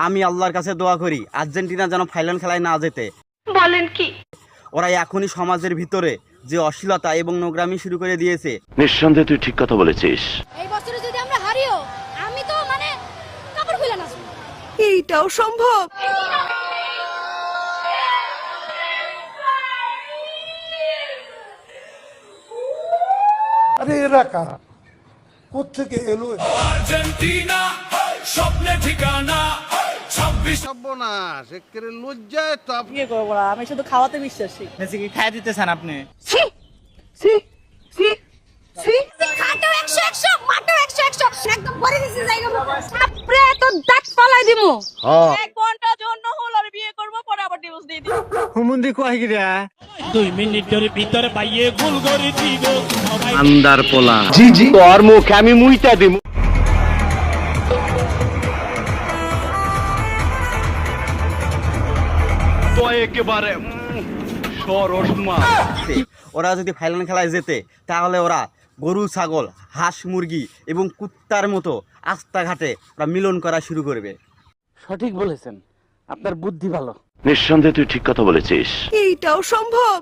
আমি আল্লাহর কাছে দোয়া করি আর্জেন্টিনা যেন ফাইনাল খেলায় না যেতে। বলেন কি? ওরা এখনই সমাজের ভিতরে যে অশ্লীলতা এবং নোংরামি শুরু করে দিয়েছে। নিঃসন্দেহে তুই ঠিক কথা বলেছিস। এই বছরে যদি আমরা হারিও আমি তো মানে কাপড় খুলে নাচবো। এইটাও সম্ভব? আরে এরা কারা, কোত্থেকে এলো? আর্জেন্টিনা স্বপ্নে ঠিকানা 26 সর্বনাশ, একেবারে লজ্জায় তো কি করবো না, আমি শুধু খাওয়াতে বিশ্বাসী। কি খাই দিতেছেন আপনি? সি সি সি সি খাটো 100 100 মাটো 100 100 একদম ভরে দিছি জায়গা মতো। আপরে তো দাঁত ফালাই দিমু। এক ঘন্টার জন্য হল আমি বিয়ে করবো, পরে আবার ডিভোর্স দিয়ে দিই। হুমুন্দি কয় গিরা 2 মিনিটের ভিতরে পাইয়ে গোল করে দিব সবাই। আন্দার পোলা জি জি তোর মুখে আমি মুইতা দিম। তো একেবারে সরস মা। ওরা যদি ফাইনাল খেলায় যেতে তাহলে ওরা গরু ছাগল হাঁস মুরগি এবং কুত্তার মতো রাস্তাঘাটে ওরা মিলন করা শুরু করবে। সঠিক বলেছেন, আপনার বুদ্ধি ভালো। নিঃসন্দেহে তুই ঠিক কথা বলেছিস। এইটাও সম্ভব?